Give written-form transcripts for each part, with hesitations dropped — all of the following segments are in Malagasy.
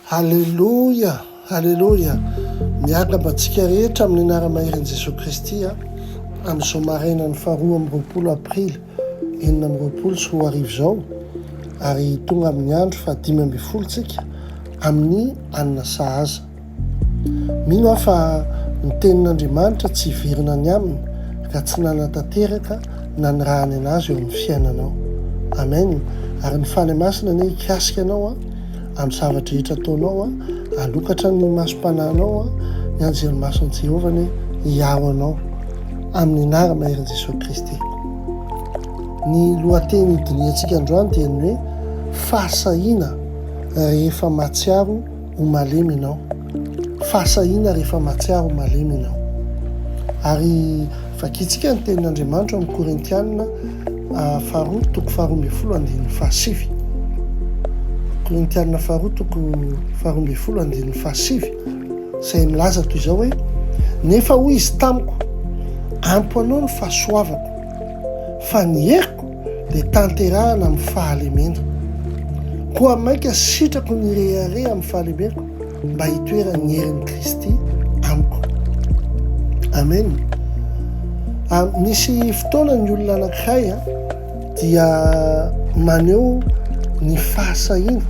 Halleloia, halleloia. Miaraka antsika rehetra amin'ny anara-maheran'i Jesosy Kristy amin'izao maraina ny 2 aprily 2020 sy 4 arivo izao, ary tonga amin'ny andro 5 tsika amin'ny anina sahaza. Mino aho fa ny tenin'Andriamanitra tsy hiverina ny aminy ka tsy nanatanteraka na nirahany anazy eo amin'ny fiainanao. Amen. Ary ny fany masina ny hikasika anao amin'ny zavatra rehetra ataonao, alokatra ny masom-panahinao, ny anjery-mason'i Jehovah hiaro anao amin'ny anara-maheran'i Jesosy Kristy. Ny lohateny hidiniantsika androany dia ny hoe fahasahiana rehefa mahatsiaro ho malemy ianao. Fahasahiana rehefa mahatsiaro ho malemy ianao. Ary vakitsika ny tenin'Andriamanitra amin'ny Korintianina 2:12-17. Korintianina 2:12-17 izay milaza toy izao hoe: nefa hoy izy tamiko, ampy anao ny fahasoavako, fa ny heriko dia tanterahana amin'ny fahalemena. Koa maika sitrako ny rehareha amin'ny fahalemeko mba hitoera ny herin'i Kristy amiko. Amen. Misy fotoana ny olona anankiray dia maneho ny fahasahiana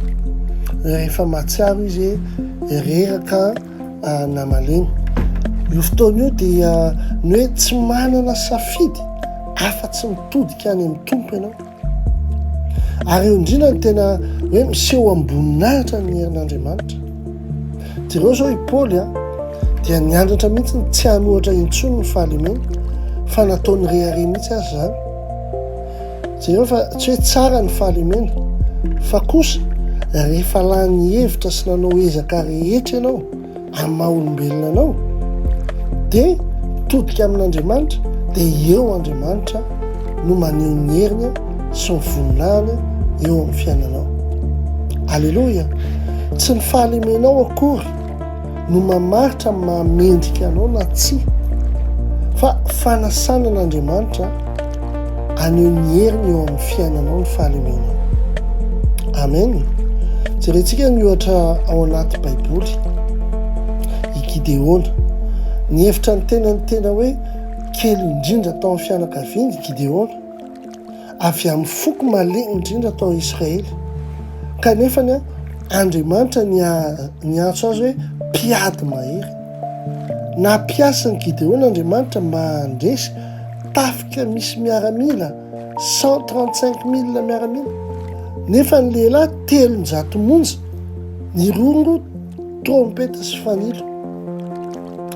rehefa mahatsiaro izy reraka na malemy. Io fotoana io dia ny hoe tsy manana safidy afa-tsy mitodika any amin'ny tompo ianao. Ary eo indrindra ny tena hoe miseho amboninahitra ny herin'Andriamanitra. Jereo zao i Paoly dia niandratra mihitsy tsy hanohatra intsony ny fahalemena, fa nataony rehare mihitsy azy zany. Jereo fa tsy hoe tsara ny fahalemena, fa kosa rehefa lany hevitra sy nanao ezaka rehetra ianao amin'ny maha-olombelona anao, dia todika amin'Andriamanitra, dia eo Andriamanitra no maneho ny heriny sy ny voninahiny eo amin'ny fiainanao. Alleloia. Tsy ny fahalemenao akory no mamaritra mamendrika anao na tsy, fa fanasana an'Andriamanitra aneho ny heriny eo amin'ny fiainanao ny fahalemenao. Amen. Jerentsika ny ohatra ao anaty Baiboly, i Gideona. Ny hevitra ny tena hoe kely indrindra tao amin'ny fianakaviany i Gideona, avy amin'ny foko malemy indrindra tao Israely, kanefa Andriamanitra ny antso azy hoe mpiady mahery. Nampiasa ny Gideona Andriamanitra mba handresy tafika misy miaramila 135,000 miaramila, nefa ny lehilahy 300 monja, ny rongo trompeta sy fanilo.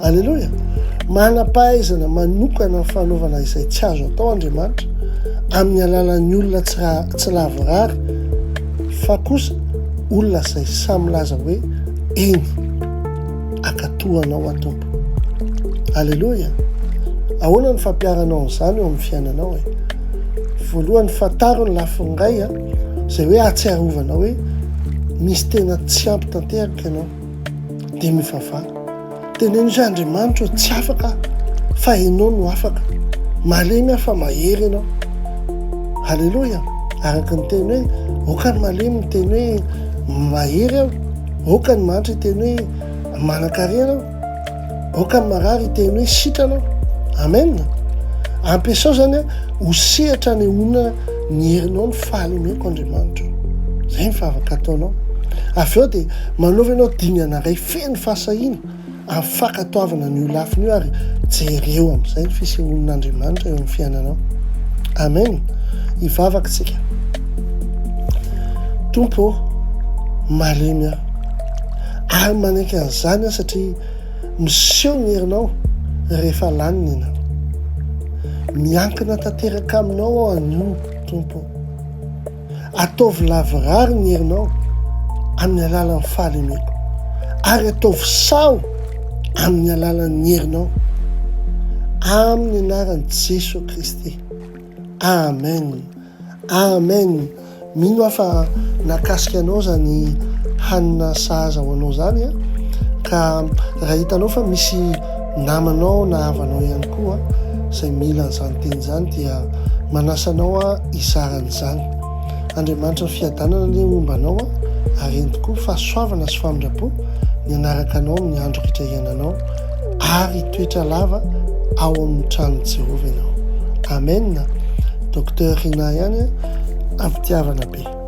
Alleloia. Manam-pahaizana manokana ny fanaovana izay tsy azo atao Andriamanitra amin'ny alalan'ny olona tsy lavorary, fa kosa olona izay samy laza hoe eny akatohanao atompo. Alleloia. Ahoana ny fampiaranao an'izany eo amin'ny fiainanao? Voalohany fantaro ny lafingay izay hoe ahatsiarovanao hoe misy tena tsy ampy tanteraka ianao, dia mivavah. Teneno izy Andriamanitra tsy afaka fa ianao no afaka. Malemy fa mahery ianao. Alleloia. Araka ny teny hoe oka ny malemy ny teny hoe mahery aho, oka ny manitra teny hoe manan-karena aho, oka ny marary teny hoe sitrana. Amen. Ampiasao zany ho sehatra ny onona ny herinao ny fahalemeko Andriamanitra. Zay ny favaka ataonao. Avy eo dia manaova ianao dingana ray feno fahasahiana amin'ny fankatoavana ny olafiny io, ary jereo amin'izay ny fisehoan'Andriamanitra eo amin'ny fiainanao. Amen. Hivavaka tsika. Tompo, malemy aho. Ary manaiky an'izany satria miseho ny herinao rehefa laniny ianao. Miankina tanteraka aminao aho anio, Tompo. Ataovy lavorary ny herinao amin'ny alalan'ny fahalemeko, ary ataovy sao amin'ny alalan'ny herinao, amin'ny anaran'i Jesosy Kristy. Amen. Amen. Mino aho fa nakasika anao zany hanina sahaza ho anao zany, ka raha hitanao fa misy namanao na havanao ihany koa izay mila an'izany teny zany, dia manasanao izaran'izany. Andriamanitra ny fiadanana ny ombanao ary eny tokoa fahasoavana sy famindrapo ny anaraka anao amin'ny andro fitrahiananao ary toetra lava ao amin'ny tranon'i Jehovah ianao. Amen. Docteur Rina ihany, ampitiavana be.